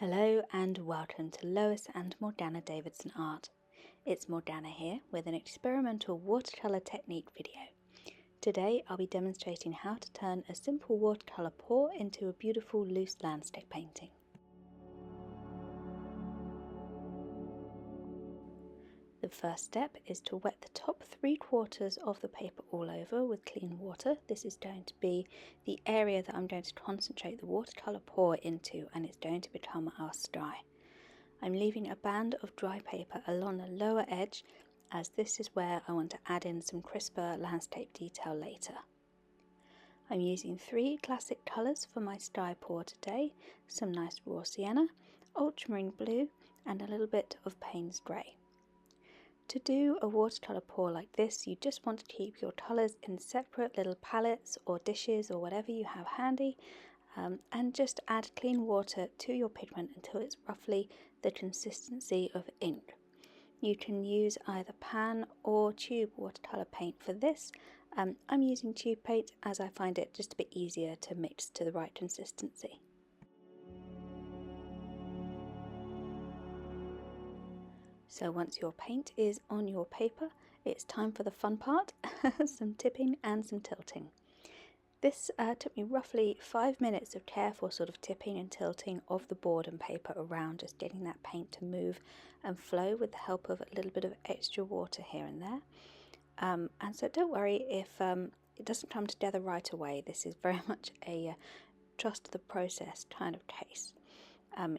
Hello and welcome to Lois and Morgana Davidson Art. It's Morgana here with an experimental watercolour technique video. Today I'll be demonstrating how to turn a simple watercolour pour into a beautiful loose landscape painting. The first step is to wet the top 3/4 of the paper all over with clean water. This is going to be the area that I'm going to concentrate the watercolour pour into, and it's going to become our sky. I'm leaving a band of dry paper along the lower edge, as this is where I want to add in some crisper landscape detail later. I'm using 3 classic colours for my sky pour today, some nice raw sienna, ultramarine blue and a little bit of Payne's grey. To do a watercolour pour like this, you just want to keep your colours in separate little palettes or dishes or whatever you have handy, and just add clean water to your pigment until it's roughly the consistency of ink. You can use either pan or tube watercolour paint for this. I'm using tube paint as I find it just a bit easier to mix to the right consistency. So once your paint is on your paper, it's time for the fun part, some tipping and some tilting. This took me roughly 5 minutes of careful sort of tipping and tilting of the board and paper around, just getting that paint to move and flow with the help of a little bit of extra water here and there. And so don't worry if it doesn't come together right away. This is very much a trust the process kind of case.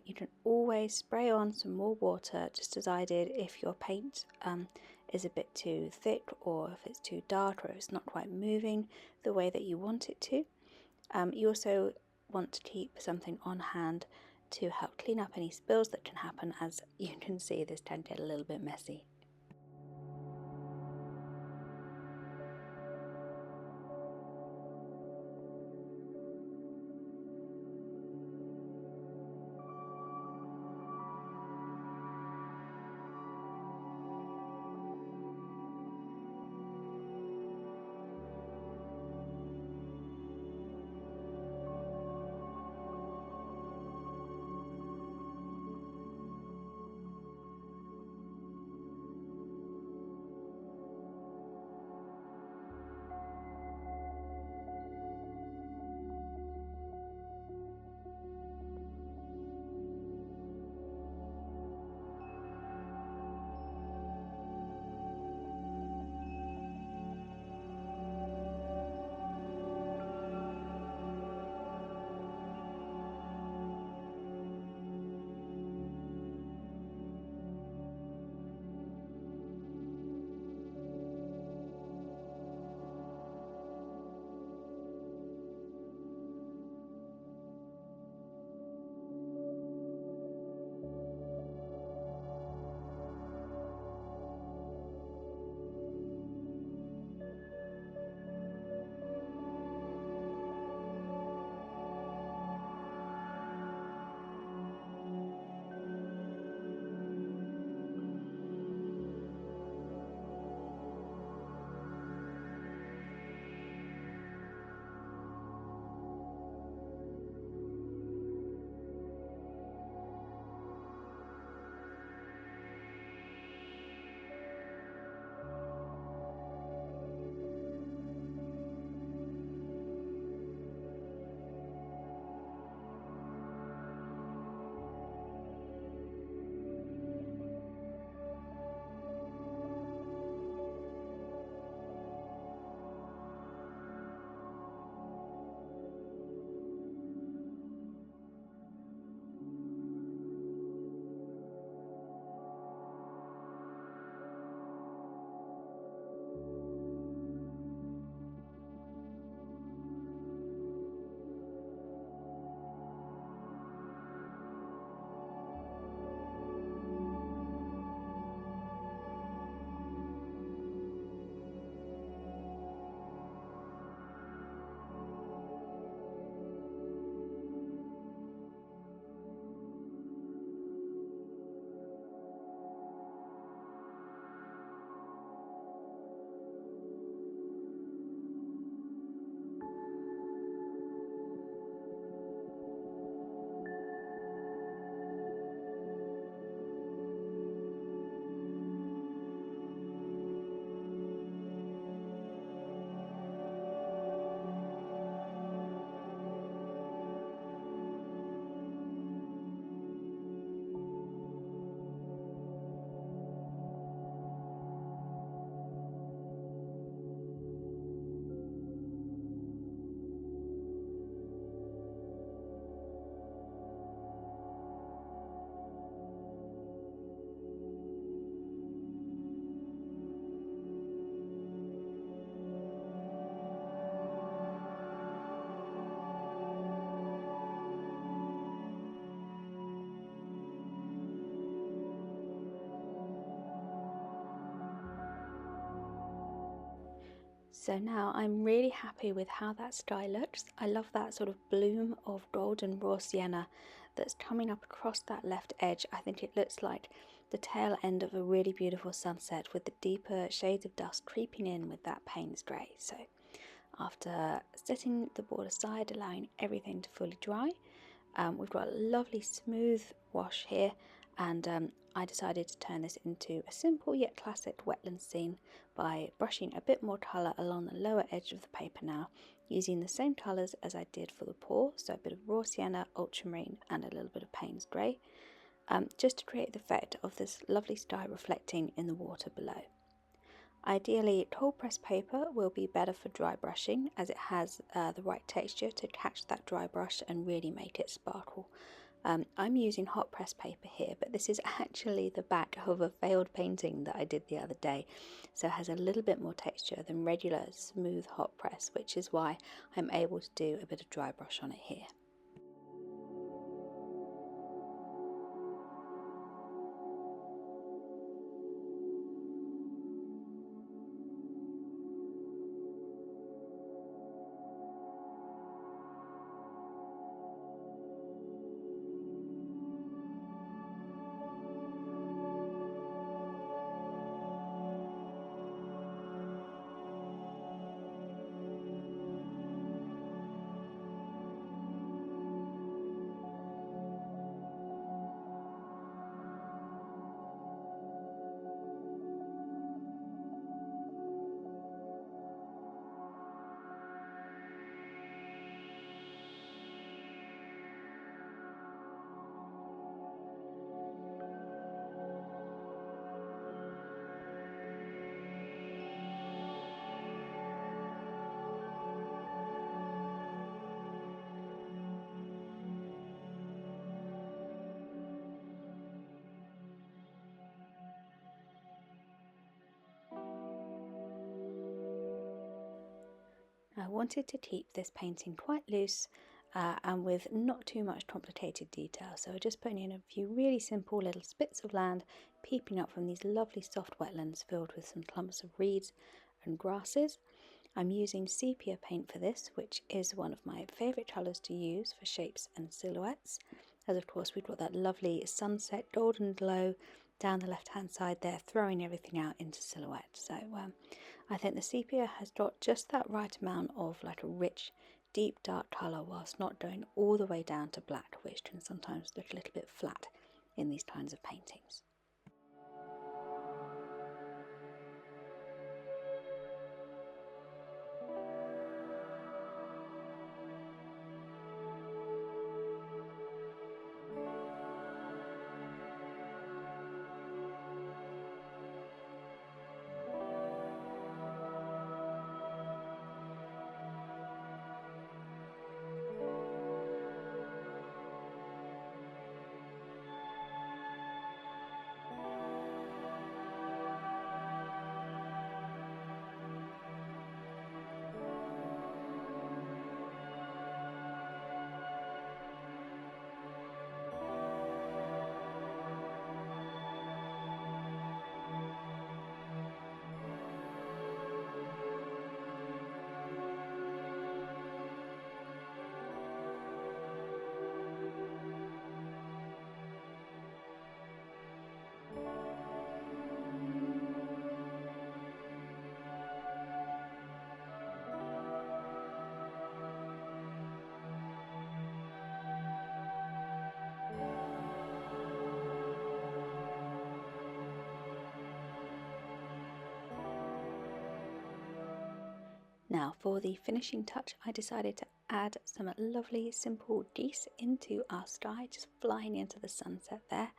You can always spray on some more water, just as I did, if your paint is a bit too thick or if it's too dark or if it's not quite moving the way that you want it to. You also want to keep something on hand to help clean up any spills that can happen. As you can see, this can get a little bit messy. So now I'm really happy with how that sky looks. I love that sort of bloom of golden raw sienna that's coming up across that left edge. I think it looks like the tail end of a really beautiful sunset with the deeper shades of dust creeping in with that Payne's grey. So after setting the board aside, allowing everything to fully dry, we've got a lovely smooth wash here, and I decided to turn this into a simple yet classic wetland scene by brushing a bit more colour along the lower edge of the paper now, using the same colours as I did for the paw, so a bit of raw sienna, ultramarine and a little bit of Payne's grey, just to create the effect of this lovely sky reflecting in the water below. Ideally, cold pressed paper will be better for dry brushing, as it has the right texture to catch that dry brush and really make it sparkle. I'm using hot press paper here, but this is actually the back of a failed painting that I did the other day, so it has a little bit more texture than regular smooth hot press, which is why I'm able to do a bit of dry brush on it here. I wanted to keep this painting quite loose and with not too much complicated detail, so just putting in a few really simple little spits of land peeping up from these lovely soft wetlands filled with some clumps of reeds and grasses. I'm using sepia paint for this, which is one of my favourite colours to use for shapes and silhouettes, as of course we've got that lovely sunset golden glow down the left hand side there, throwing everything out into silhouette. So I think the sepia has got just that right amount of like a rich, deep dark colour whilst not going all the way down to black, which can sometimes look a little bit flat in these kinds of paintings. Now for the finishing touch, I decided to add some lovely simple geese into our sky, just flying into the sunset there.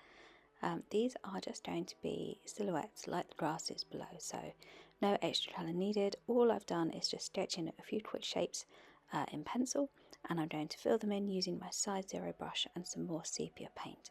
These are just going to be silhouettes like the grasses below, so no extra colour needed. All I've done is just sketch in a few quick shapes in pencil, and I'm going to fill them in using my size 0 brush and some more sepia paint.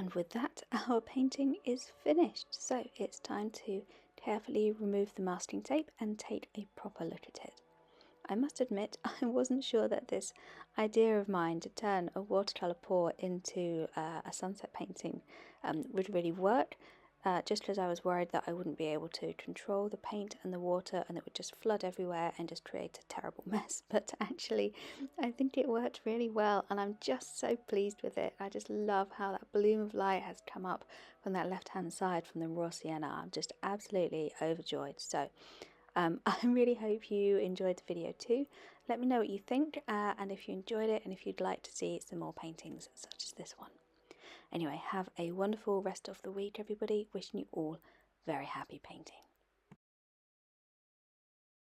And with that, our painting is finished. So it's time to carefully remove the masking tape and take a proper look at it. I must admit, I wasn't sure that this idea of mine to turn a watercolour pour into a sunset painting would really work, just because I was worried that I wouldn't be able to control the paint and the water and it would just flood everywhere and just create a terrible mess. But actually, I think it worked really well and I'm just so pleased with it. I just love how that bloom of light has come up from that left-hand side from the raw sienna. I'm just absolutely overjoyed. So I really hope you enjoyed the video too. Let me know what you think and if you enjoyed it and if you'd like to see some more paintings such as this one. Anyway, have a wonderful rest of the week, everybody. Wishing you all very happy painting.